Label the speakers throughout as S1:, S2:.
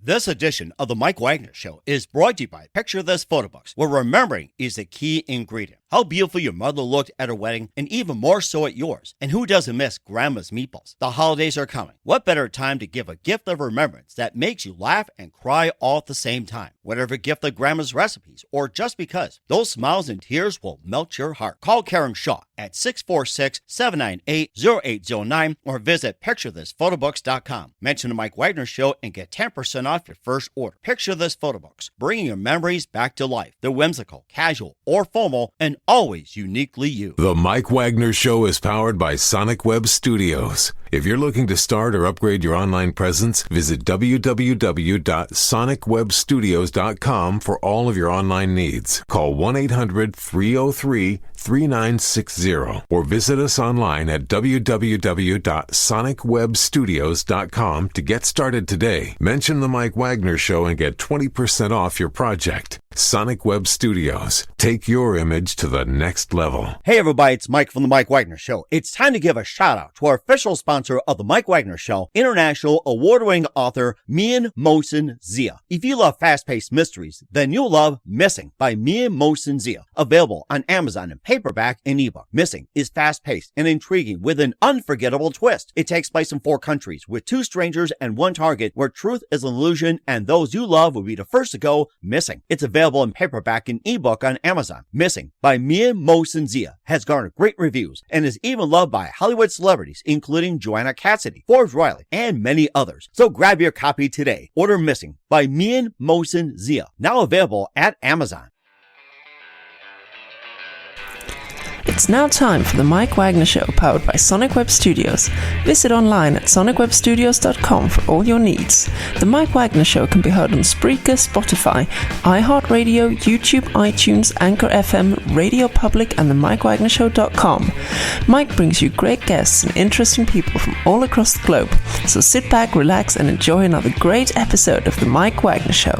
S1: This edition of the Mike Wagner Show is brought to you by Picture This Photo Books, where remembering is the key ingredient. How beautiful your mother looked at her wedding, and even more so at yours. And who doesn't miss Grandma's meatballs? The holidays are coming. What better time to give a gift of remembrance that makes you laugh and cry all at the same time? Whatever gift of Grandma's recipes, or just because, those smiles and tears will melt your heart. Call Karen Shaw at 646-798-0809 or visit picturethisphotobooks.com. Mention the Mike Wagner Show and get 10% off your first order. Picture This Photo Books, bringing your memories back to life. They're whimsical, casual, or formal, and always uniquely you.
S2: The Mike Wagner Show is powered by Sonic Web Studios. If you're looking to start or upgrade your online presence, visit www.sonicwebstudios.com for all of your online needs. Call 1-800-303-3960 or visit us online at www.sonicwebstudios.com to get started today. Mention the Mike Wagner Show and get 20% off your project. Sonic Web Studios. Take your image to the next level.
S1: Hey everybody, it's Mike from the Mike Wagner Show. It's time to give a shout out to our official sponsor of the Mike Wagner Show, international award-winning author Mian Mohsen Zia. If you love fast-paced mysteries, then you'll love Missing by Mian Mohsen Zia. Available on Amazon in paperback and ebook. Missing is fast-paced and intriguing with an unforgettable twist. It takes place in 4 countries with 2 strangers and 1 target where truth is an illusion and those you love will be the first to go missing. It's available in paperback and ebook on Amazon. Missing by Mian Mohsen Zia has garnered great reviews and is even loved by Hollywood celebrities including Joanna Cassidy, Forbes Riley, and many others. So grab your copy today. Order Missing by Mian Mohsen Zia, now available at Amazon.
S3: It's now time for the Mike Wagner Show, powered by Sonic Web Studios. Visit online at sonicwebstudios.com for all your needs. The Mike Wagner Show can be heard on Spreaker, Spotify, iHeartradio, YouTube, iTunes, Anchor FM, Radio Public, and the MikeWagnerShow.com. Mike brings you great guests and interesting people from all across the globe. So sit back, relax, and enjoy another great episode of the Mike Wagner Show.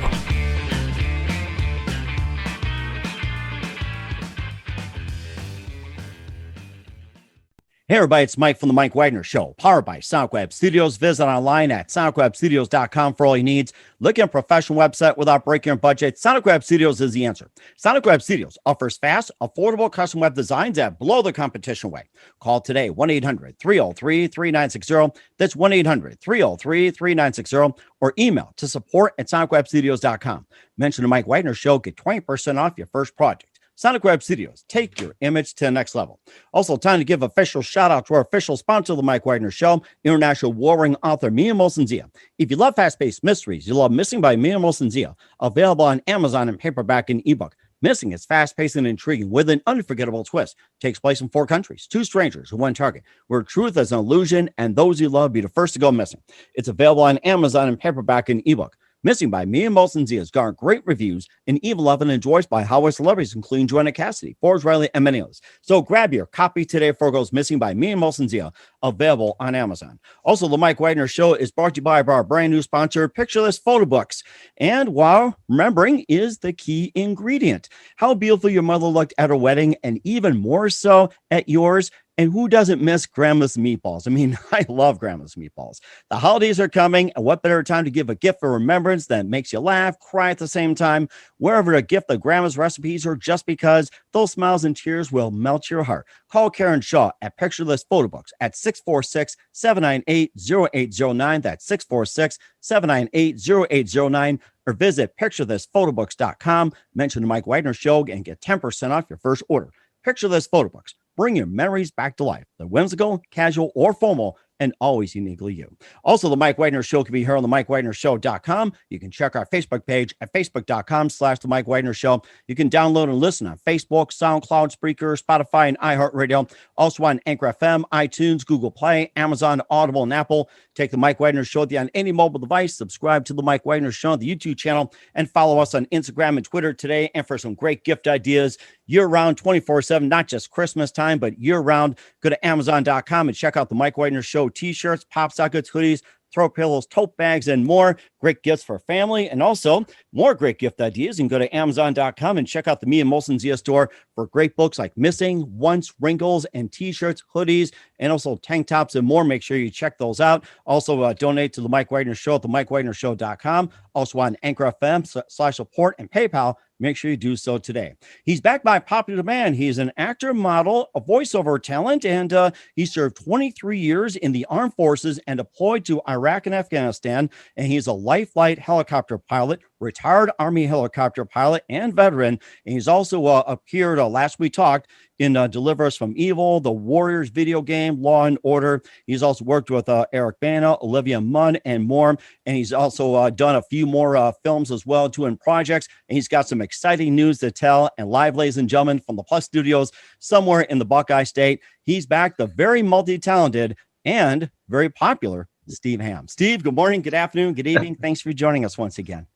S1: Hey everybody, it's Mike from the Mike Wagner Show, powered by Sonic Web Studios. Visit online at sonicwebstudios.com for all your needs. Looking at a professional website without breaking your budget? Sonic Web Studios is the answer. Sonic Web Studios offers fast, affordable custom web designs that blow the competition away. Call today, 1-800-303-3960. That's 1-800-303-3960. Or email to support@sonicwebstudios.com. Mention the Mike Wagner Show, get 20% off your first project. Sonic Web Studios, take your image to the next level. Also, time to give official shout out to our official sponsor of the Mike Wagner Show, international warring author Mian Mohsen Zia. If you love fast-paced mysteries, you love Missing by Mian Mohsen Zia, available on Amazon in paperback and ebook. Missing is fast-paced and intriguing with an unforgettable twist. Takes place in 4 countries, 2 strangers, 1 target, where truth is an illusion and those you love be the first to go missing. It's available on Amazon in paperback and ebook. Missing by Mian Mohsen Zia has garnered great reviews and even loved and enjoyed by Hollywood celebrities, including Joanna Cassidy, Forbes Riley, and many others. So grab your copy today before it goes missing by Mian Mohsen Zia, available on Amazon. Also, the Mike Wagner Show is brought to you by our brand new sponsor, Picture This Photo Books. And while remembering is the key ingredient. How beautiful your mother looked at her wedding, and even more so at yours. And who doesn't miss Grandma's meatballs? I mean, I love Grandma's meatballs. The holidays are coming, and what better time to give a gift for remembrance that makes you laugh, cry at the same time, wherever a gift of Grandma's recipes or just because, those smiles and tears will melt your heart. Call Karen Shaw at Picture This Photo Books at 646-798-0809. That's 646-798-0809. Or visit picturethisphotobooks.com. Mention the Mike Wagner Show and get 10% off your first order. Picture This Photo Books. Bring your memories back to life. They're whimsical, casual, or formal, and always uniquely you. Also, the Mike Wagner Show can be heard on the MikeWagnerShow.com. You can check our Facebook page at facebook.com/the Mike Wagner Show. You can download and listen on Facebook, SoundCloud, Spreaker, Spotify, and iHeartRadio. Also on Anchor FM, iTunes, Google Play, Amazon, Audible, and Apple. Take the Mike Wagner Show on any mobile device. Subscribe to the Mike Wagner Show on the YouTube channel, and follow us on Instagram and Twitter today. And for some great gift ideas year-round, 24/7, not just Christmas time, but year-round, go to Amazon.com and check out the Mike Wagner Show t-shirts, pop sockets, hoodies, throw pillows, tote bags, and more. Great gifts for family. And also more great gift ideas. You can go to Amazon.com and check out the Mian Mohsen Zia store for great books like Missing, Once, Wrinkles, and t-shirts, hoodies, and also tank tops and more. Make sure you check those out. Also, donate to the Mike Wagner Show at themikewagnershow.com. Also on Anchor FM/support and PayPal. Make sure you do so today. He's backed by popular demand. He is an actor, model, a voiceover talent, and he served 23 years in the armed forces and deployed to Iraq and Afghanistan. And he's a life flight helicopter pilot, retired Army helicopter pilot, and veteran. And he's also appeared, last we talked, in Deliver Us from Evil, the Warriors video game, Law and Order. He's also worked with Eric Bana, Olivia Munn, and more. And he's also done a few more films as well, doing projects. And he's got some exciting news to tell. And live, ladies and gentlemen, from the Plus Studios, somewhere in the Buckeye State, he's back, the very multi-talented and very popular Steve Hamm. Steve, good morning, good afternoon, good evening. Thanks for joining us once again.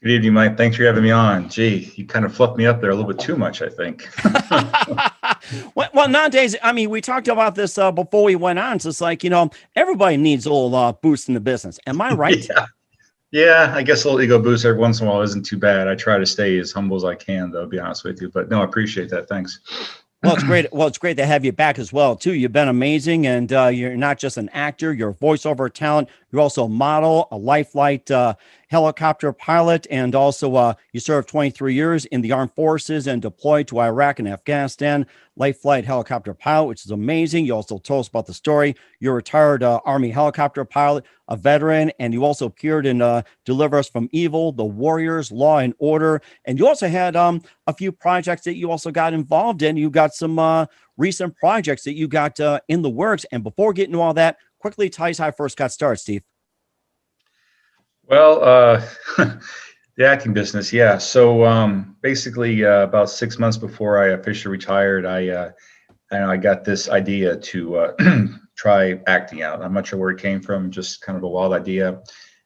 S4: Good evening, Mike. Thanks for having me on. Gee, you kind of fluffed me up there a little bit too much, I think.
S1: Well, nowadays, I mean, we talked about this before we went on. So it's like, everybody needs a little boost in the business. Am I right?
S4: Yeah, I guess a little ego boost every once in a while isn't too bad. I try to stay as humble as I can, though, to be honest with you. But no, I appreciate that. Thanks.
S1: Well, it's great. Well, it's great to have you back as well, too. You've been amazing. And you're not just an actor, you're a voiceover talent. You're also a model, a life flight helicopter pilot, and also you served 23 years in the armed forces and deployed to Iraq and Afghanistan. Life flight helicopter pilot, which is amazing. You also told us about the story. You're a retired Army helicopter pilot, a veteran, and you also appeared in Deliver Us from Evil, The Warriors, Law and Order. And you also had a few projects that you also got involved in. You got some recent projects that you got in the works. And before getting to all that, quickly tell us how I first got started, Steve.
S4: Well, the acting business, yeah. So basically, about 6 months before I officially retired, I got this idea to try acting out. I'm not sure where it came from, just kind of a wild idea.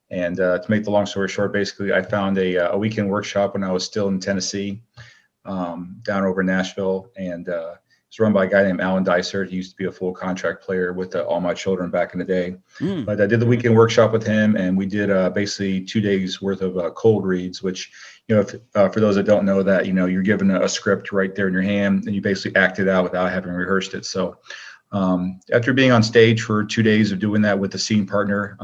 S4: And to make the long story short, basically, I found a weekend workshop when I was still in Tennessee, down over in Nashville, and it's run by a guy named Alan Dysert. He used to be a full contract player with All My Children back in the day. But I did the weekend workshop with him, and we did basically 2 days worth of cold reads, which, if, for those that don't know that, you're given a script right there in your hand, and you basically act it out without having rehearsed it. So after being on stage for 2 days of doing that with a scene partner,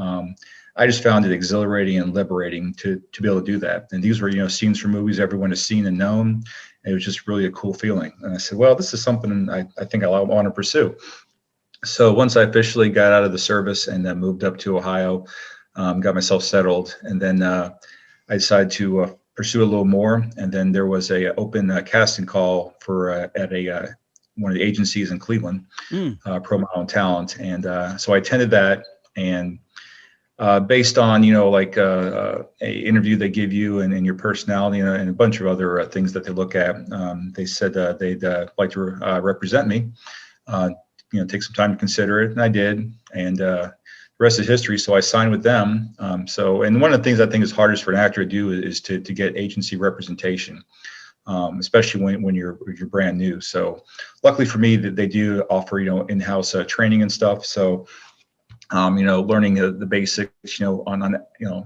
S4: I just found it exhilarating and liberating to be able to do that. And these were, scenes from movies everyone has seen and known. It was just really a cool feeling. And I said, well, this is something I think I want to pursue. So once I officially got out of the service and then moved up to Ohio, got myself settled, and then I decided to pursue a little more. And then there was a open casting call for at one of the agencies in Cleveland, Pro Model and Talent. And so I attended that, and based on, a interview they give you and your personality and a bunch of other things that they look at, they said they'd like to represent me, take some time to consider it. And I did. And the rest is history. So I signed with them. And one of the things I think is hardest for an actor to do is to get agency representation, especially when you're brand new. So luckily for me, that they do offer, in-house training and stuff. So learning the basics, on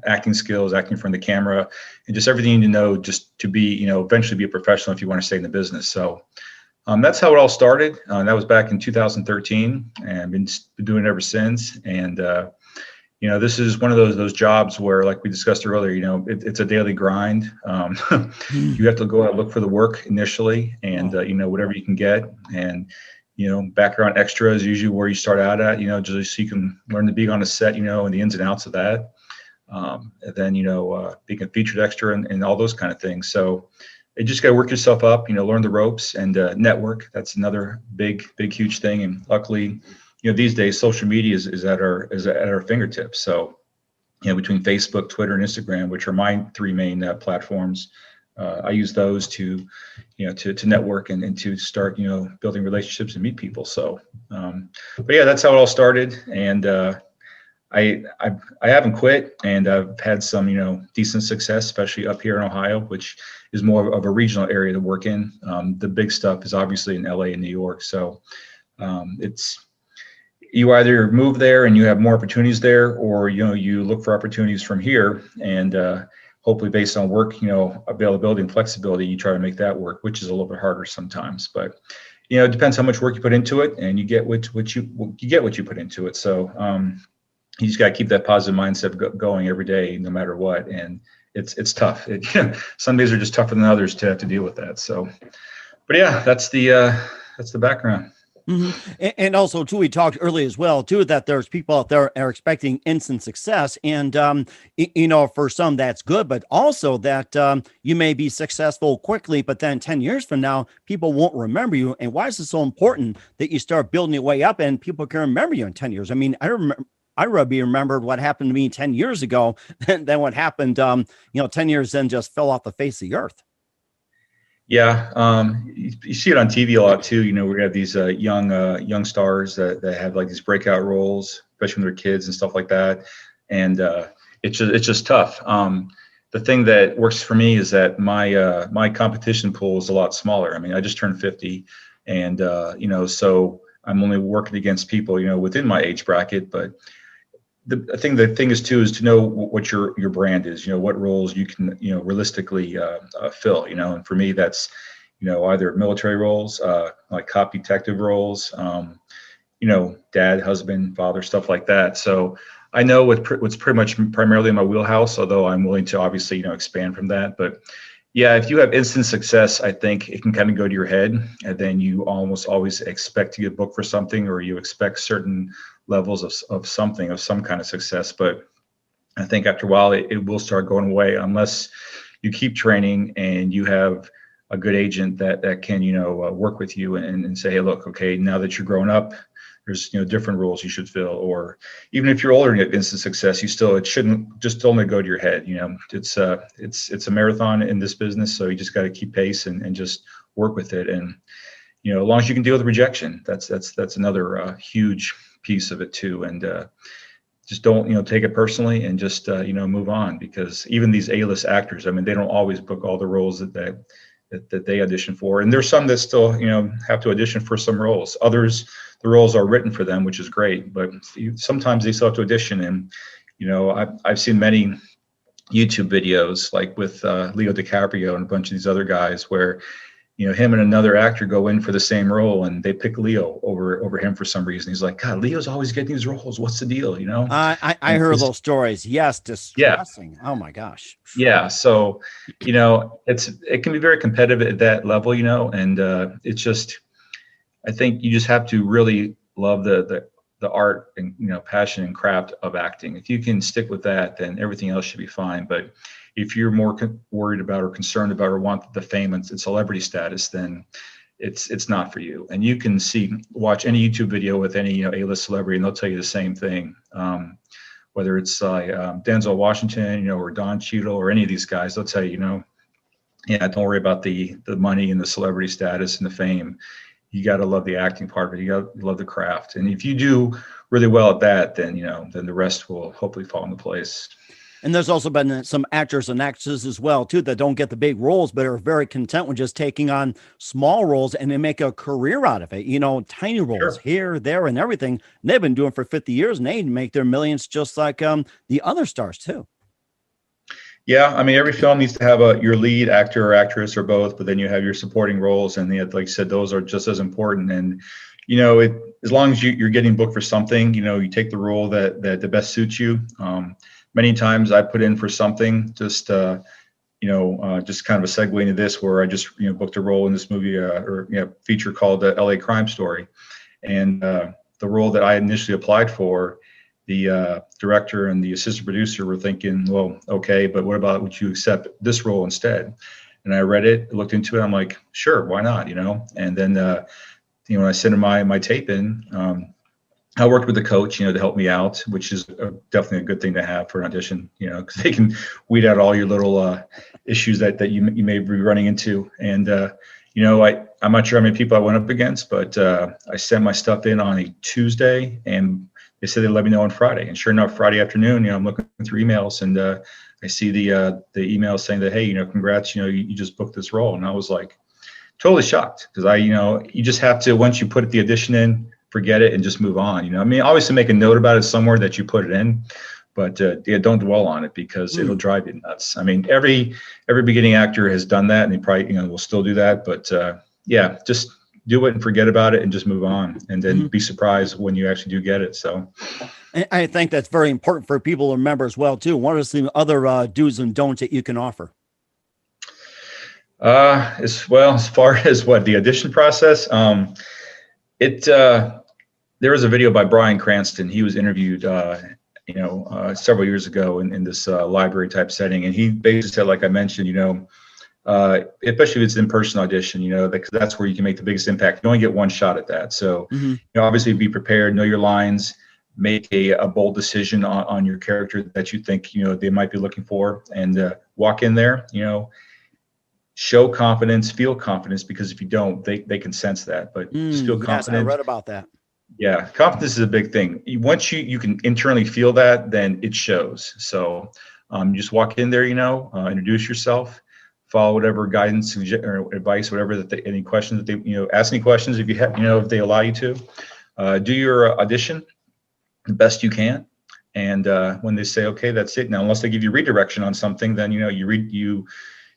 S4: acting skills, acting in front of the camera, and just everything you need to know just to be, eventually be a professional if you want to stay in the business. So that's how it all started. That was back in 2013, and I've been doing it ever since. And, this is one of those jobs where, like we discussed earlier, it's a daily grind. You have to go out and look for the work initially, and, whatever you can get. And background extra is usually where you start out at, just so you can learn to be on a set, and the ins and outs of that. And then, being a featured extra and all those kind of things. So you just got to work yourself up, learn the ropes and network. That's another big, huge thing. And luckily, these days, social media is at our fingertips. So, between Facebook, Twitter, and Instagram, which are my three main platforms, I use those to network and to start, building relationships and meet people. So, but yeah, that's how it all started. And I haven't quit, and I've had some, decent success, especially up here in Ohio, which is more of a regional area to work in. The big stuff is obviously in LA and New York. So you either move there and you have more opportunities there, or, you look for opportunities from here, and hopefully based on work, availability and flexibility, you try to make that work, which is a little bit harder sometimes. But it depends how much work you put into it, and you get what you put into it. So you just got to keep that positive mindset going every day, no matter what. And it's tough. Some days are just tougher than others to have to deal with that. So, but yeah, that's the background.
S1: Mm-hmm. And also, too, we talked earlier as well, too, that there's people out there are expecting instant success. And, for some, that's good, but also that you may be successful quickly, but then 10 years from now, people won't remember you. And why is it so important that you start building your way up and people can remember you in 10 years? I mean, I really remembered what happened to me 10 years ago than what happened, 10 years then just fell off the face of the earth.
S4: Yeah, you see it on TV a lot too. We have these young stars that have like these breakout roles, especially when they're kids and stuff like that. And it's just tough. The thing that works for me is that my competition pool is a lot smaller. I mean, I just turned 50, and so I'm only working against people within my age bracket. But the thing is to know what your brand is, what roles you can, realistically fill, and for me, that's, either military roles, like cop detective roles, dad, husband, father, stuff like that. So I know what's pretty much primarily in my wheelhouse, although I'm willing to obviously, expand from that. But yeah, if you have instant success, I think it can kind of go to your head, and then you almost always expect to get booked for something, or you expect certain levels of some kind of success. But I think after a while, it will start going away unless you keep training and you have a good agent that can, work with you and say, hey, look, okay, now that you're grown up, there's, different roles you should fill. Or even if you're older and get instant success, it shouldn't just only go to your head. It's a marathon in this business. So you just got to keep pace and just work with it. And, as long as you can deal with rejection, that's another huge piece of it too. And just don't take it personally, and just move on, because even these A-list actors, I mean, they don't always book all the roles that they audition for, and there's some that still have to audition for some roles. Others, the roles are written for them, which is great, but sometimes they still have to audition. And I've seen many YouTube videos, like with Leo DiCaprio and a bunch of these other guys, where him and another actor go in for the same role, and they pick Leo over him for some reason. He's like, God, Leo's always getting these roles. What's the deal?
S1: I heard those stories. Yes. Distressing. Yeah. Oh my gosh.
S4: Yeah. So, it can be very competitive at that level, and it's just, I think you just have to really love the art and, passion and craft of acting. If you can stick with that, then everything else should be fine. But if you're more worried about or concerned about or want the fame and celebrity status, then it's not for you. And you can watch any YouTube video with any A-list celebrity, and they'll tell you the same thing. Whether it's Denzel Washington, or Don Cheadle, or any of these guys, they'll tell you, don't worry about the money and the celebrity status and the fame. You got to love the acting part of it. You got to love the craft. And if you do really well at that, then the rest will hopefully fall into place.
S1: And there's also been some actors and actresses as well, too, that don't get the big roles, but are very content with just taking on small roles, and they make a career out of it. Tiny roles here, there, and everything. And they've been doing it for 50 years, and they make their millions just like the other stars, too.
S4: Yeah, I mean, every film needs to have your lead actor or actress or both, but then you have your supporting roles, and like you said, those are just as important. And as long as you're getting booked for something, you take the role that best suits you. Many times I put in for something, just kind of a segue into this, where I just booked a role in this movie feature called the LA Crime Story, and the role that I initially applied for, the director and the assistant producer were thinking, well, okay, but what about, would you accept this role instead? And I read it, looked into it, I'm like, sure, why not? And then when I sent my tape in, I worked with the coach, to help me out, which is definitely a good thing to have for an audition, because they can weed out all your little issues that you may be running into. And, I'm not sure how many people I went up against, but I sent my stuff in on a Tuesday, and they said they'd let me know on Friday. And sure enough, Friday afternoon, I'm looking through emails, and I see the email saying that, hey, congrats, you just booked this role. And I was like totally shocked, because you just have to, once you put the audition in, forget it and just move on. I mean, obviously make a note about it somewhere that you put it in, but don't dwell on it, because it'll drive you nuts. I mean, every beginning actor has done that, and they probably will still do that. But just do it and forget about it and just move on, and then be surprised when you actually do get it. So
S1: And I think that's very important for people to remember as well, too. What are some other do's and don'ts that you can offer?
S4: As far as the audition process, there was a video by Bryan Cranston. He was interviewed, several years ago in this library type setting, and he basically said, like I mentioned, especially if it's in-person audition, that's where you can make the biggest impact. You only get one shot at that, so obviously be prepared, know your lines, make a bold decision on your character that you think they might be looking for, and walk in there, show confidence, feel confidence, because if you don't, they can sense that. But just feel confident.
S1: Yes, I read about that.
S4: Yeah, confidence is a big thing. Once you can internally feel that, then it shows. So you just walk in there, introduce yourself, follow whatever guidance or advice, whatever any questions that they, ask any questions if you have, if they allow you to. Do your audition the best you can. And when they say, okay, that's it. Now, unless they give you redirection on something, then, you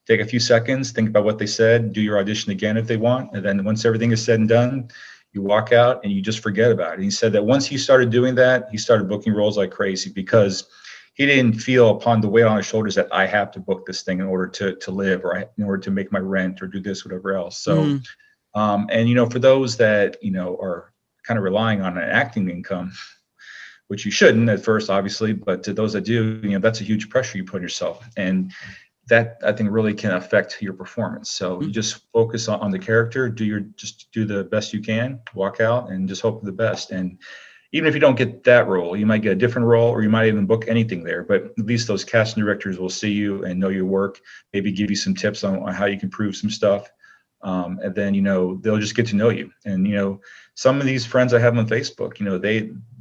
S4: take a few seconds, think about what they said, do your audition again if they want. And then once everything is said and done, you walk out and you just forget about it. He said that once he started doing that, he started booking roles like crazy, because he didn't feel upon the weight on his shoulders that I have to book this thing in order to live, or in order to make my rent or do this, whatever else. So, and, for those that, are kind of relying on an acting income, which you shouldn't at first, obviously, but to those that do, that's a huge pressure you put on yourself. And that, I think, really can affect your performance. So you just focus on the character, just do the best you can, walk out and just hope for the best. And even if you don't get that role, you might get a different role, or you might even book anything there, but at least those casting directors will see you and know your work, maybe give you some tips on how you can improve some stuff. And then, they'll just get to know you. And, some of these friends I have on Facebook,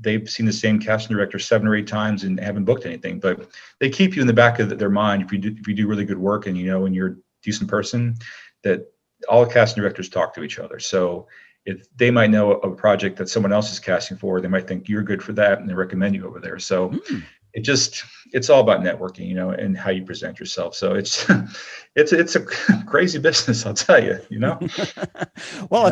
S4: they've seen the same casting director 7 or 8 times and haven't booked anything, but they keep you in the back of their mind. If you do really good work, and, and you're a decent person, that all casting directors talk to each other. So if they might know a project that someone else is casting for, they might think you're good for that, and they recommend you over there. So it's all about networking, and how you present yourself. So it's a crazy business, I'll tell you,
S1: Well,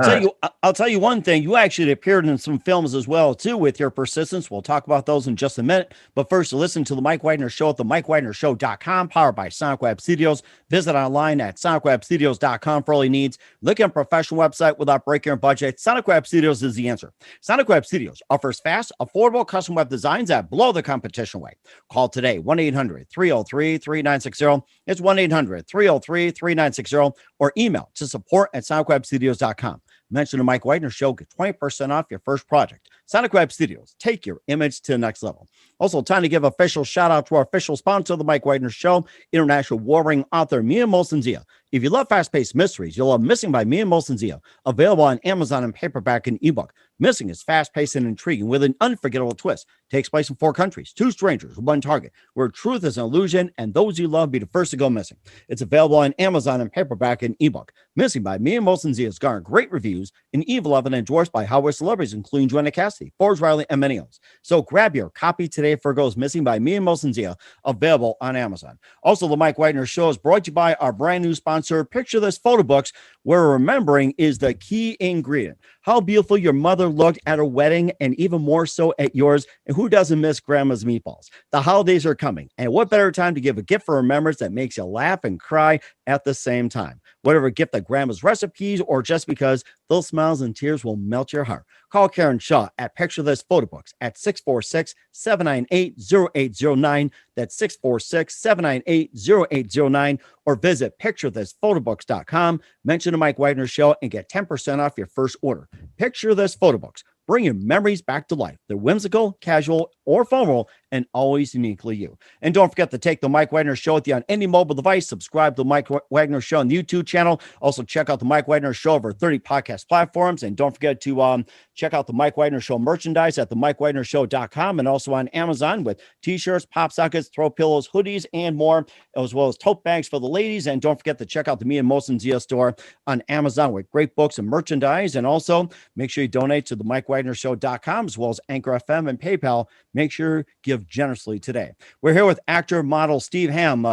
S1: I'll tell you one thing. You actually appeared in some films as well, too, with your persistence. We'll talk about those in just a minute. But first, listen to the Mike Wagner Show at the MikeWagnerShow.com, powered by Sonic Web Studios. Visit online at SonicWebStudios.com for all your needs. Look at a professional website without breaking your budget. Sonic Web Studios is the answer. Sonic Web Studios offers fast, affordable custom web designs that blow the competition away. Call today, 1-800-303-3960. It's 1-800-303-3960, or email to support@sonicwebstudios.com. Mention the Mike Wagner Show, get 20% off your first project. Sonic Web Studios, take your image to the next level. Also, time to give official shout out to our official sponsor of the Mike Wagner Show, international warring author Mia Molson-Zia. If you love fast-paced mysteries, you'll love Missing by Mia Molson-Zia, available on Amazon in paperback and ebook. Missing is fast-paced and intriguing with an unforgettable twist. Takes place in 4 countries, 2 strangers, 1 target, where truth is an illusion and those you love be the first to go missing. It's available on Amazon in paperback and ebook. Missing by Mia Molson-Zia has garnered great reviews and even loved and endorsed by Hollywood celebrities, including Joanna Cassidy, Forbes Riley, and many others. So grab your copy today for Goes Missing by Mia Molson-Zia, available on Amazon. Also, the Mike Wagner Show is brought to you by our brand new sponsor, Picture This Photo Books, where remembering is the key ingredient. How beautiful your mother looked at her wedding, and even more so at yours. And who doesn't miss grandma's meatballs? The holidays are coming, and what better time to give a gift for remembrance that makes you laugh and cry at the same time? Whatever gift that grandma's recipes, or just because those smiles and tears will melt your heart. Call Karen Shaw at Picture This Photo Books at 646-798-0809. That's 646-798-0809. Or visit picturethisphotoBooks.com. Mention the Mike Wagner Show and get 10% off your first order. Picture This Photo Books. Bring your memories back to life. They're whimsical, casual, or ephemeral, and always uniquely you. And don't forget to take the Mike Wagner Show with you on any mobile device. Subscribe to the Mike Wagner Show on the YouTube channel. Also, check out the Mike Wagner Show over 30 podcast platforms. And don't forget to check out the Mike Wagner Show merchandise at the MikeWagnerShow.com, and also on Amazon with t-shirts, pop sockets, throw pillows, hoodies, and more, as well as tote bags for the ladies. And don't forget to check out the Mia Molson-Zia store on Amazon with great books and merchandise. And also make sure you donate to the MikeWagnerShow.com, as well as Anchor FM and PayPal. Make sure give generously today. We're here with actor model Steve Hamm,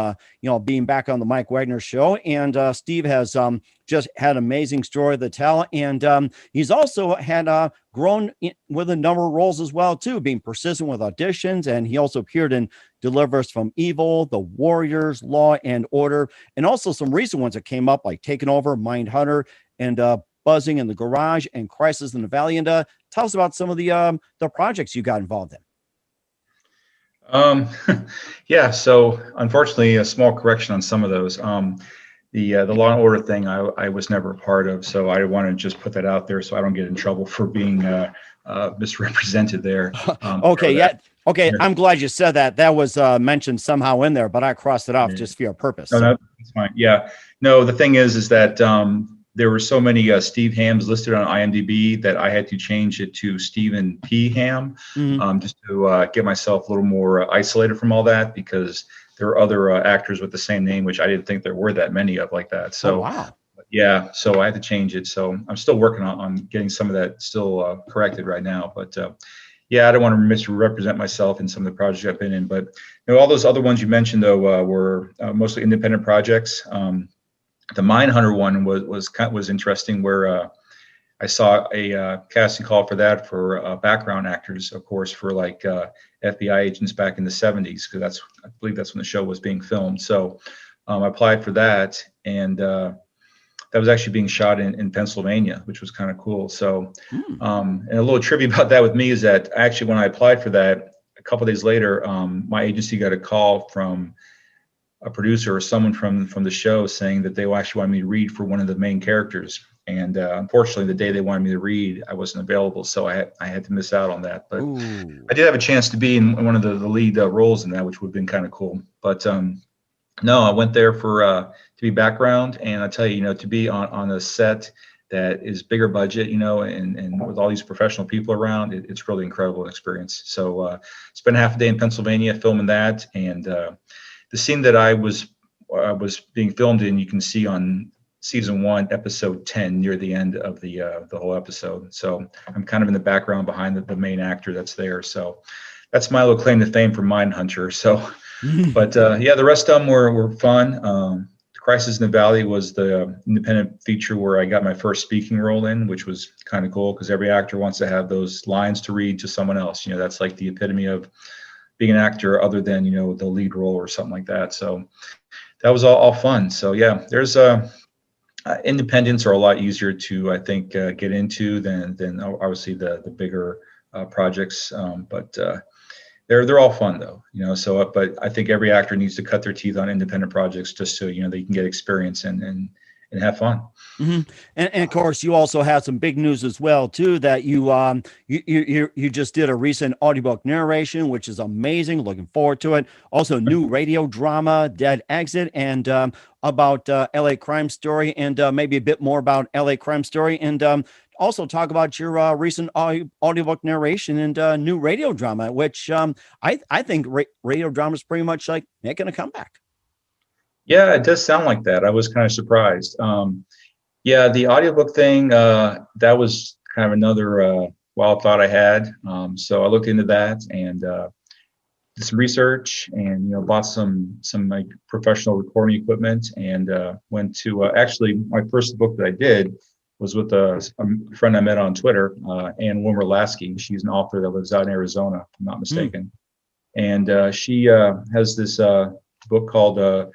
S1: being back on the Mike Wagner Show, and Steve has just had an amazing story to tell, and he's also had grown with a number of roles as well too, being persistent with auditions, and he also appeared in Deliver Us from Evil, The Warriors, Law and Order, and also some recent ones that came up like Takenover, Mindhunter, and Buzzing in the Garage, and Crisis in the Valley. And tell us about some of the projects you got involved in.
S4: Yeah. So unfortunately, a small correction on some of those. The Law and Order thing, I was never a part of, so I want to just put that out there so I don't get in trouble for being misrepresented there.
S1: Okay. Yeah. Okay. I'm glad you said that. That was mentioned somehow in there, but I crossed it off just for your purpose.
S4: No, that's fine. Yeah. No, the thing is that there were so many Steve Hamms listed on IMDb that I had to change it to Stephen P. Hamm, just to get myself a little more isolated from all that, because there are other actors with the same name, which I didn't think there were that many of like that. So,
S1: wow.
S4: Yeah, so I had to change it. So I'm still working on getting some of that still corrected right now. But yeah, I don't want to misrepresent myself in some of the projects I've been in. But all those other ones you mentioned, though, were mostly independent projects. The Mindhunter one was interesting, where I saw a casting call for that for background actors, of course, for like FBI agents back in the 70s, because I believe that's when the show was being filmed. So I applied for that, and that was actually being shot in Pennsylvania, which was kind of cool. So, and a little trivia about that with me is that actually when I applied for that, a couple of days later, my agency got a call from a producer or someone from the show saying that they actually wanted me to read for one of the main characters. And unfortunately, the day they wanted me to read, I wasn't available, so I had to miss out on that. But I did have a chance to be in one of the lead roles in that, which would have been kind of cool. But no, I went there for to be background, and I tell you, to be on a set that is bigger budget, and with all these professional people around, it's really incredible experience. So spent half a day in Pennsylvania filming that, and the scene that I was being filmed in, you can see on season 1, episode 10, near the end of the whole episode. So I'm kind of in the background behind the main actor that's there. So that's my little claim to fame for Mindhunter. So, but yeah, the rest of them were fun. Crisis in the Valley was the independent feature where I got my first speaking role in, which was kind of cool because every actor wants to have those lines to read to someone else. That's like the epitome of being an actor, other than the lead role or something like that. So that was all fun. So yeah, there's independents are a lot easier to, I think, get into than obviously the bigger projects. But they're all fun though, So, but I think every actor needs to cut their teeth on independent projects just so they can get experience and have fun.
S1: Mm-hmm. And of course, you also have some big news as well too, that you just did a recent audiobook narration, which is amazing. Looking forward to it. Also, new radio drama, Dead Exit, and about LA Crime Story, and maybe a bit more about LA Crime Story, and also talk about your recent audiobook narration and new radio drama, which I think radio drama is pretty much like making a comeback.
S4: Yeah, it does sound like that. I was kind of surprised. Yeah, the audiobook thing, that was kind of another wild thought I had. So I looked into that and did some research, and bought some like professional recording equipment, and went to actually my first book that I did was with a friend I met on Twitter, Ann Wilmer Lasky. She's an author that lives out in Arizona, if I'm not mistaken. And she has this book called The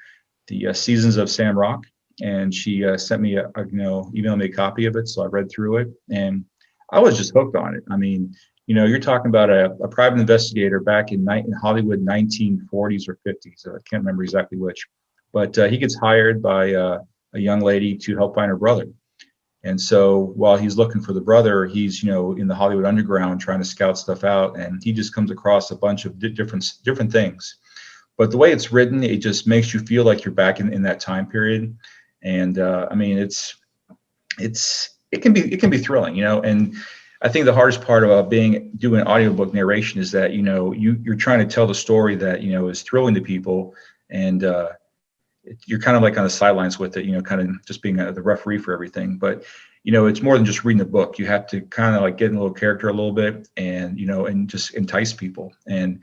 S4: Seasons of Sam Rock. And she sent me emailed me a copy of it. So I read through it, and I was just hooked on it. I mean, you're talking about a private investigator back in Hollywood, 1940s or 50s. I can't remember exactly which, but he gets hired by a young lady to help find her brother. And so while he's looking for the brother, he's, in the Hollywood underground trying to scout stuff out, and he just comes across a bunch of different things. But the way it's written, it just makes you feel like you're back in that time period. And I mean, it can be thrilling, and I think the hardest part about doing audiobook narration is that, you're trying to tell the story that, is thrilling to people, and you're kind of like on the sidelines with it, kind of just being the referee for everything. But, it's more than just reading the book. You have to kind of like get in a little character a little bit, and and just entice people. And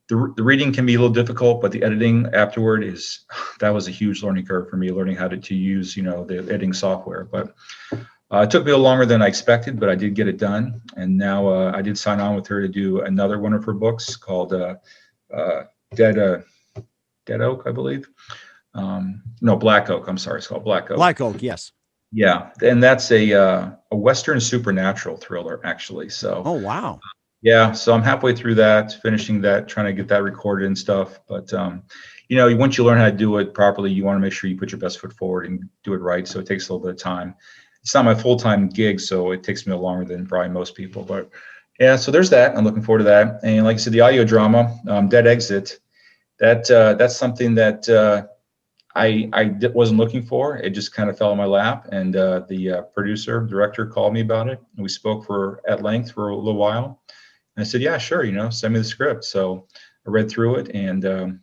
S4: the reading can be a little difficult, but the editing afterward that was a huge learning curve for me, learning how to use the editing software. But it took me a little longer than I expected, but I did get it done. And now I did sign on with her to do another one of her books called Dead Oak, I believe. No, Black Oak. I'm sorry, it's called Black Oak.
S1: Black Oak, yes.
S4: Yeah, and that's a Western supernatural thriller, actually. So.
S1: Oh, wow.
S4: Yeah, so I'm halfway through that, finishing that, trying to get that recorded and stuff. But once you learn how to do it properly, you want to make sure you put your best foot forward and do it right. So it takes a little bit of time. It's not my full-time gig, so it takes me longer than probably most people. But yeah, so there's that. I'm looking forward to that. And like I said, the audio drama, Dead Exit, that's something that I wasn't looking for. It just kind of fell in my lap, and the director called me about it, and we spoke at length for a little while. And I said, yeah, sure, send me the script. So I read through it and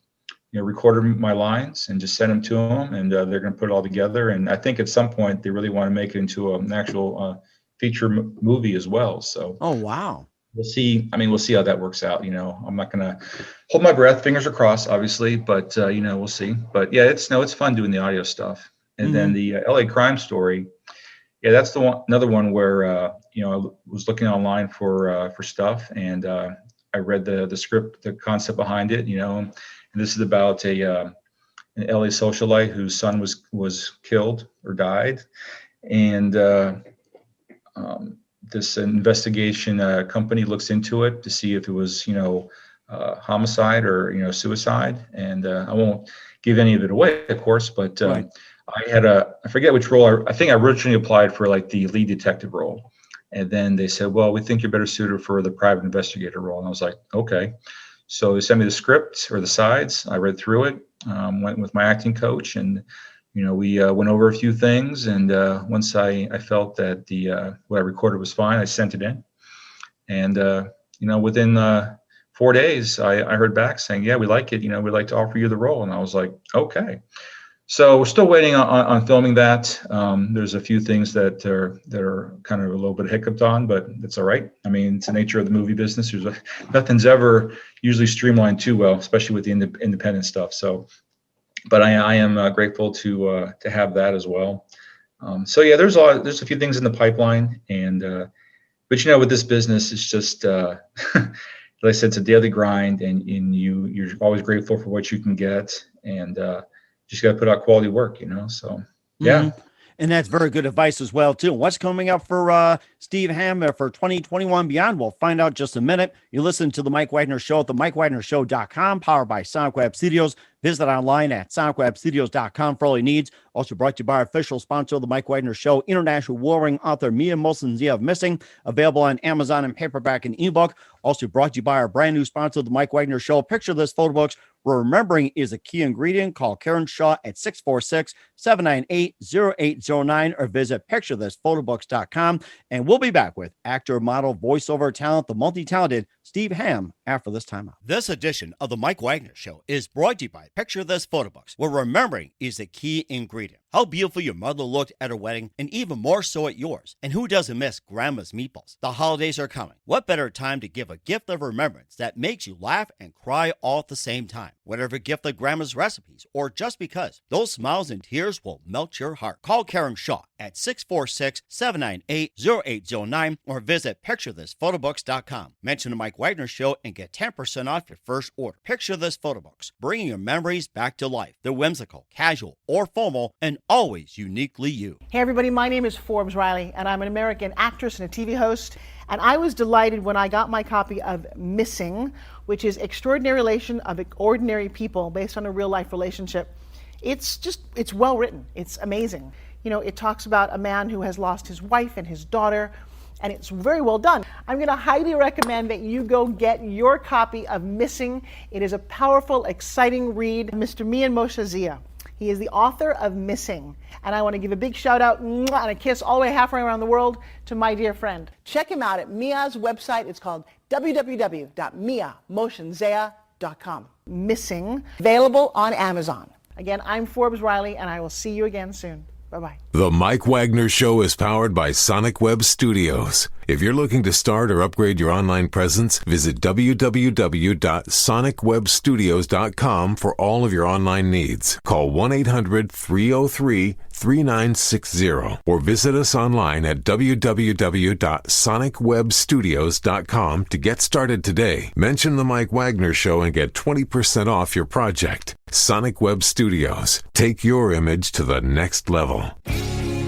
S4: recorded my lines and just sent them to them, and they're going to put it all together. And I think at some point they really want to make it into an actual feature movie as well. So
S1: oh, wow.
S4: We'll see. I mean, we'll see how that works out. I'm not going to hold my breath. Fingers are crossed, obviously, but we'll see. But yeah, it's fun doing the audio stuff. And then the LA crime story. Yeah, that's another one where I was looking online for stuff, and I read the script, the concept behind it. And this is about an LA socialite whose son was killed or died, and this investigation company looks into it to see if it was homicide or suicide. And I won't give any of it away, of course, but
S1: right.
S4: I forget which role. I think I originally applied for like the lead detective role, and then they said, well, we think you're better suited for the private investigator role. And I was like, okay. So they sent me the script or the sides. I read through it, went with my acting coach, and we went over a few things. And once I felt that what I recorded was fine, I sent it in. And within 4 days, I heard back saying, yeah, we like it. We'd like to offer you the role. And I was like, okay. So we're still waiting on filming that. There's a few things that are kind of a little bit hiccuped on, but that's all right. I mean, it's the nature of the movie business. Nothing's ever usually streamlined too well, especially with the independent stuff. So, but I am grateful to have that as well. So yeah, there's a few things in the pipeline, and but with this business, it's just like I said, it's a daily grind, and you're always grateful for what you can get, and just got to put out quality work, so yeah.
S1: Mm-hmm. And that's very good advice as well, too. What's coming up for Steve Hamm for 2021 beyond? We'll find out just a minute. You listen to The Mike Wagner Show at themikewagnershow.com, powered by Sonic Web Studios. Visit online at sonicwebstudios.com for all your needs. Also brought to you by our official sponsor of The Mike Wagner Show, international warring author Mia Molson-Zia of Missing, available on Amazon in paperback and ebook. Also brought to you by our brand new sponsor of The Mike Wagner Show, Picture This Photo Books, where remembering is a key ingredient. Call Karen Shaw at 646-798-0809 or visit picturethisphotobooks.com. And we'll be back with actor, model, voiceover talent, the multi-talented Steve Hamm after this time out. This edition of The Mike Wagner Show is brought to you by Picture This Photo Books, where remembering is the key ingredient. How beautiful your mother looked at her wedding, and even more so at yours. And who doesn't miss Grandma's meatballs? The holidays are coming. What better time to give a gift of remembrance that makes you laugh and cry all at the same time? Whatever gift of Grandma's recipes, or just because, those smiles and tears will melt your heart. Call Karen Shaw at 646-798-0809 or visit picturethisphotobooks.com. Mention the Mike Wagner Show and get 10% off your first order. Picture This Photo Books, bringing your memories back to life. They're whimsical, casual, or formal, and always uniquely you.
S5: Hey everybody, my name is Forbes Riley, and I'm an American actress and a TV host. And I was delighted when I got my copy of Missing, which is Extraordinary Relation of Ordinary People based on a real life relationship. It's well written. It's amazing. It talks about a man who has lost his wife and his daughter, and it's very well done. I'm going to highly recommend that you go get your copy of Missing. It is a powerful, exciting read. Mr. Mia Molson-Zia. He is the author of Missing. And I want to give a big shout out and a kiss all the way halfway around the world to my dear friend. Check him out at Mia's website. It's called www.miamotionzea.com. Missing, available on Amazon. Again, I'm Forbes Riley, and I will see you again soon. Bye-bye. Bye-bye.
S2: The Mike Wagner Show is powered by Sonic Web Studios. If you're looking to start or upgrade your online presence, visit www.sonicwebstudios.com for all of your online needs. Call 1-800-303-3960 or visit us online at www.sonicwebstudios.com to get started today. Mention the Mike Wagner Show and get 20% off your project. Sonic Web Studios. Take your image to the next level.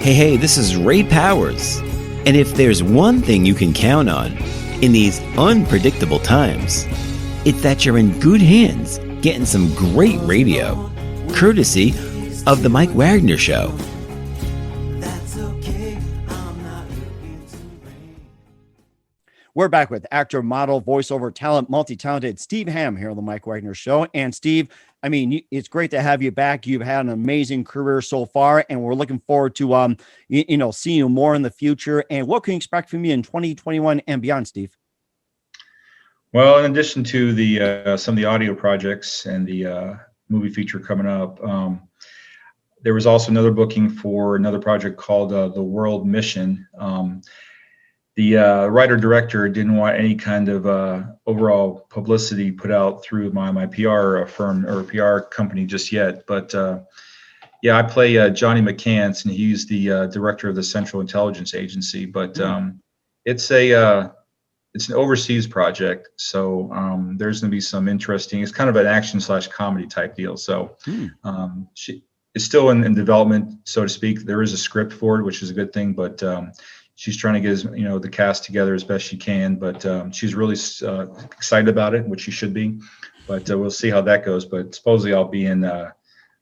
S6: Hey, this is Ray Powers. And if there's one thing you can count on in these unpredictable times, it's that you're in good hands getting some great radio, courtesy of The Mike Wagner Show.
S1: We're back with actor, model, voiceover talent, multi-talented Steve Hamm here on the Mike Wagner Show. And Steve, I mean, it's great to have you back. You've had an amazing career so far, and we're looking forward to, seeing you more in the future. And what can you expect from you in 2021 and beyond, Steve?
S4: Well, in addition to the some of the audio projects and the movie feature coming up, there was also another booking for another project called The World Mission. The writer-director didn't want any kind of overall publicity put out through my PR firm or PR company just yet. But I play Johnny McCants, and he's the director of the Central Intelligence Agency. But it's an overseas project, so there's going to be some interesting. It's kind of an action/comedy type deal. So it's still in development, so to speak. There is a script for it, which is a good thing, but she's trying to get the cast together as best she can, but she's really excited about it, which she should be. But we'll see how that goes. But supposedly I'll be in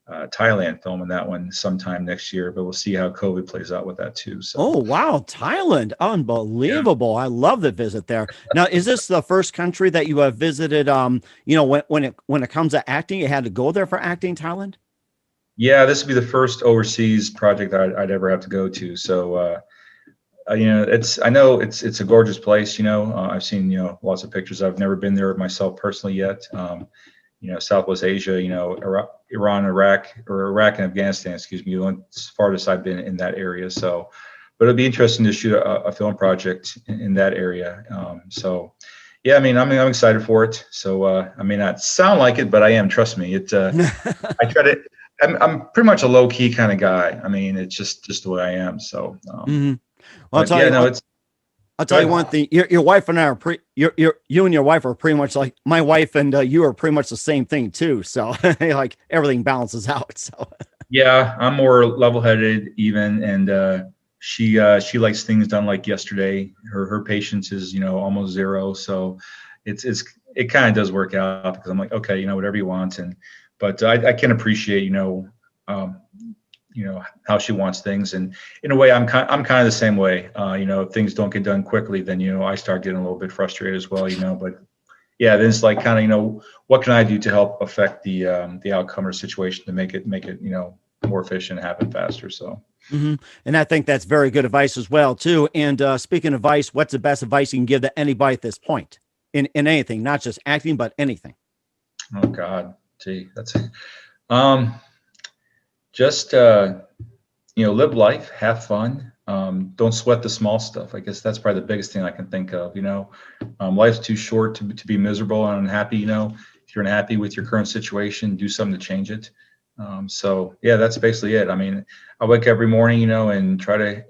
S4: Thailand filming that one sometime next year. But we'll see how COVID plays out with that too. So.
S1: Oh wow, Thailand! Unbelievable! Yeah. I love the visit there. Now, is this the first country that you have visited? When it comes to acting, you had to go there for acting, Thailand.
S4: Yeah, this would be the first overseas project I'd ever have to go to. So. It's a gorgeous place. I've seen lots of pictures. I've never been there myself personally yet. Southwest Asia, Iran, Iraq and Afghanistan, as farthest I've been in that area. So, but it'll be interesting to shoot a film project in that area. I'm excited for it. So I may not sound like it, but I am. Trust me. I try to. I'm pretty much a low key kind of guy. I mean, it's just the way I am. So.
S1: Well, I'll tell you one thing. Your wife and I are you and your wife are pretty much like my wife and you are pretty much the same thing too. So like everything balances out. So
S4: yeah, I'm more level-headed even, and she likes things done like yesterday. Her patience is almost zero. So it kind of does work out because I'm like, okay, whatever you want, but I can appreciate how she wants things, and in a way I'm kind of the same way. If things don't get done quickly, then I start getting a little bit frustrated as well. But yeah, then it's like kind of what can I do to help affect the outcome or situation to make it more efficient, happen faster. So
S1: and I think that's very good advice as well too. And speaking of advice, what's the best advice you can give to anybody at this point in anything, not just acting but anything?
S4: Oh God, gee, that's just live life, have fun. Don't sweat the small stuff. I guess that's probably the biggest thing I can think of. Life's too short to be miserable and unhappy. If you're unhappy with your current situation, do something to change it. So yeah, that's basically it. I mean, I wake up every morning, and try to,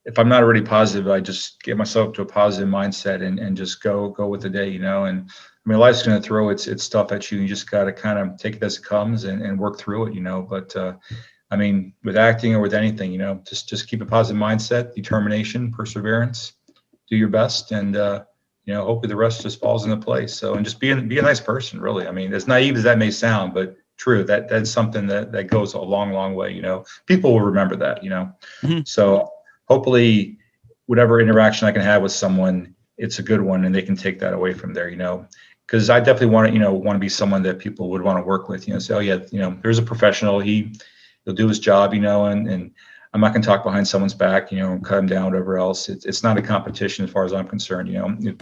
S4: if I'm not already positive, I just get myself to a positive mindset and just go with the day, and I mean, life's going to throw its stuff at you. You just got to kind of take it as it comes and work through it, but I mean, with acting or with anything, just keep a positive mindset, determination, perseverance, do your best, and hopefully the rest just falls into place. So, and just be a nice person, really. I mean, as naive as that may sound, but true, that's something that goes a long way. People will remember that. So hopefully whatever interaction I can have with someone, it's a good one, and they can take that away from there. Because I definitely want to be someone that people would want to work with. Say, oh yeah, there's a professional. He'll do his job. And I'm not going to talk behind someone's back, and cut them down, whatever else. It's not a competition as far as I'm concerned. If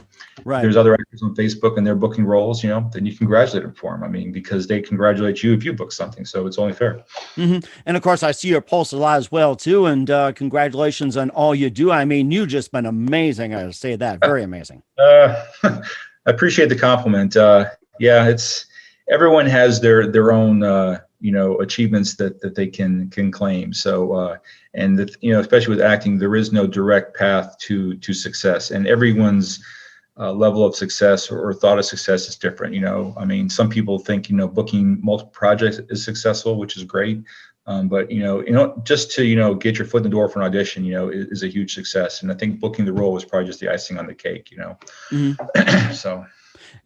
S4: there's other actors on Facebook and they're booking roles, then you congratulate them for them. I mean, because they congratulate you if you book something. So it's only fair.
S1: Mm-hmm. And of course, I see your posts a lot as well, too. And congratulations on all you do. I mean, you've just been amazing. I gotta say that. Very amazing.
S4: I appreciate the compliment. Everyone has their own, achievements that they can claim. So, especially with acting, there is no direct path to success, and everyone's level of success or thought of success is different. I mean, some people think, booking multiple projects is successful, which is great. But just to get your foot in the door for an audition, is a huge success. And I think booking the role was probably just the icing on the cake.
S1: Mm-hmm.
S4: So.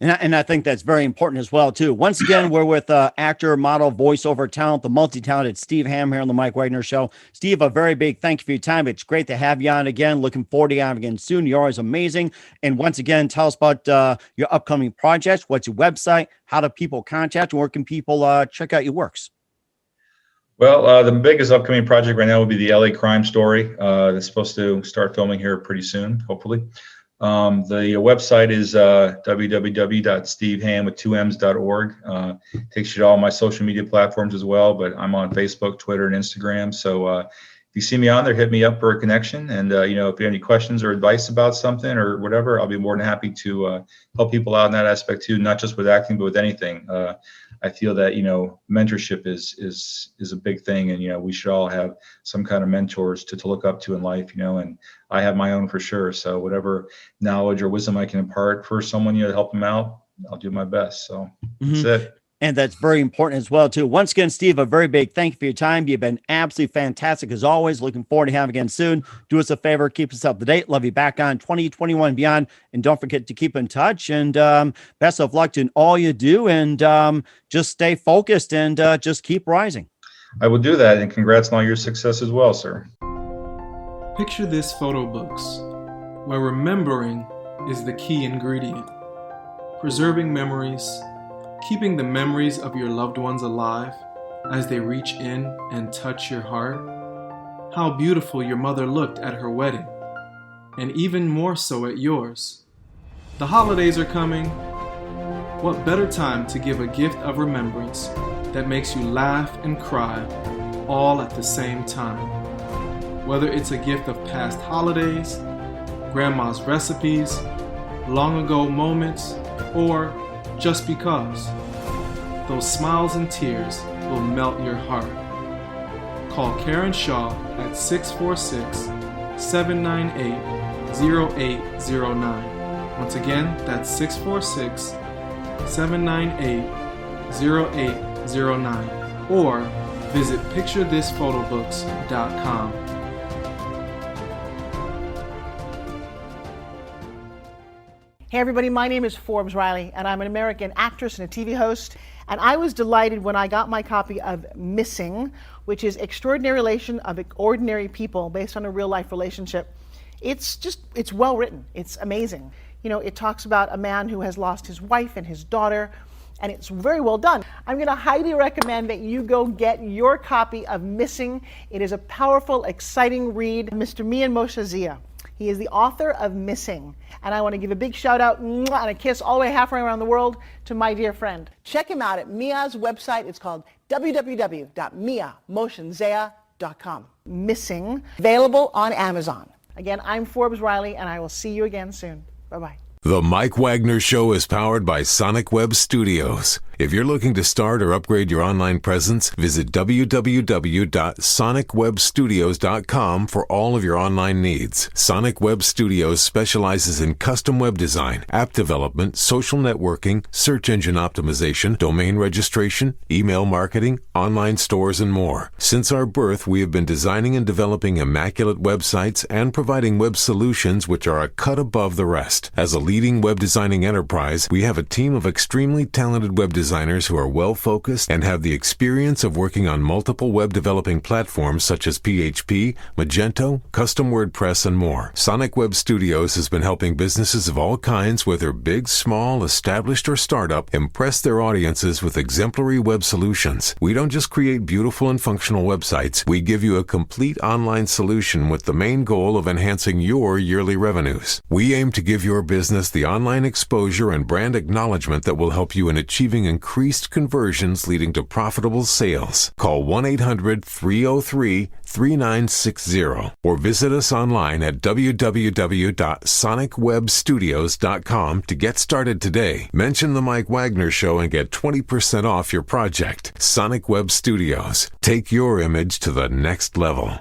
S1: And I think that's very important as well, too. Once again, we're with actor, model, voiceover talent, the multi-talented Steve Hamm here on the Mike Wagner Show. Steve, a very big thank you for your time. It's great to have you on again. Looking forward to you on again soon. You're always amazing. And once again, tell us about your upcoming projects. What's your website? How do people contact you? Where can people check out your works?
S4: Well, the biggest upcoming project right now will be the LA crime story. That's supposed to start filming here pretty soon, hopefully. The website is www.stevehamm.org. Takes you to all my social media platforms as well, but I'm on Facebook, Twitter, and Instagram. So if you see me on there, hit me up for a connection. And, if you have any questions or advice about something or whatever, I'll be more than happy to help people out in that aspect too, not just with acting, but with anything. I feel that, mentorship is a big thing, and, we should all have some kind of mentors to look up to in life, and I have my own for sure. So whatever knowledge or wisdom I can impart for someone, to help them out, I'll do my best. So that's it.
S1: And that's very important as well, too. Once again, Steve, a very big thank you for your time. You've been absolutely fantastic as always. Looking forward to having you again soon. Do us a favor, keep us up to date. Love you back on 2021 and beyond. And don't forget to keep in touch. And best of luck in all you do. And just stay focused and just keep rising.
S4: I will do that. And congrats on all your success as well, sir.
S7: Picture this photo books, where remembering is the key ingredient. Preserving memories, keeping the memories of your loved ones alive as they reach in and touch your heart. How beautiful your mother looked at her wedding, and even more so at yours. The holidays are coming. What better time to give a gift of remembrance that makes you laugh and cry all at the same time? Whether it's a gift of past holidays, grandma's recipes, long ago moments, or just because. Those smiles and tears will melt your heart. Call Karen Shaw at 646-798-0809. Once again, that's 646-798-0809. Or visit picturethisphotoBooks.com.
S5: Hey everybody, my name is Forbes Riley, and I'm an American actress and a TV host. And I was delighted when I got my copy of Missing, which is Extraordinary Relation of Ordinary People based on a real life relationship. It's well written. It's amazing. It talks about a man who has lost his wife and his daughter, and it's very well done. I'm going to highly recommend that you go get your copy of Missing. It is a powerful, exciting read. Mr. Mian Moshe Zia. He is the author of Missing. And I want to give a big shout out and a kiss all the way halfway around the world to my dear friend. Check him out at Mia's website. It's called www.miamotionsea.com. Missing, available on Amazon. Again, I'm Forbes Riley, and I will see you again soon. Bye-bye.
S2: The Mike Wagner Show is powered by Sonic Web Studios. If you're looking to start or upgrade your online presence, visit www.sonicwebstudios.com for all of your online needs. Sonic Web Studios specializes in custom web design, app development, social networking, search engine optimization, domain registration, email marketing, online stores, and more. Since our birth, we have been designing and developing immaculate websites and providing web solutions which are a cut above the rest. As a leading web designing enterprise, we have a team of extremely talented web designers designers who are well-focused and have the experience of working on multiple web developing platforms such as PHP, Magento, custom WordPress, and more. Sonic Web Studios has been helping businesses of all kinds, whether big, small, established, or startup, impress their audiences with exemplary web solutions. We don't just create beautiful and functional websites. We give you a complete online solution with the main goal of enhancing your yearly revenues. We aim to give your business the online exposure and brand acknowledgement that will help you in achieving increased conversions leading to profitable sales. Call 1-800-303-3960 or visit us online at www.sonicwebstudios.com to get started today. Mention the Mike Wagner Show and get 20% off your project. Sonic Web Studios. Take your image to the next level.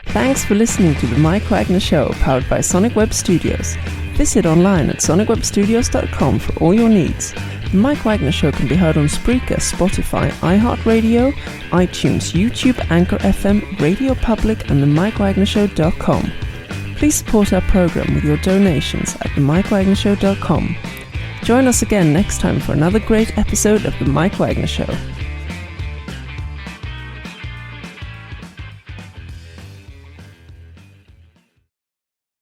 S3: Thanks for listening to the Mike Wagner Show, powered by Sonic Web Studios. Visit online at sonicwebstudios.com for all your needs. The Mike Wagner Show can be heard on Spreaker, Spotify, iHeartradio, iTunes, YouTube, Anchor FM, Radio Public, and themikewagnershow.com. Please support our program with your donations at themikewagnershow.com. Join us again next time for another great episode of The Mike Wagner Show.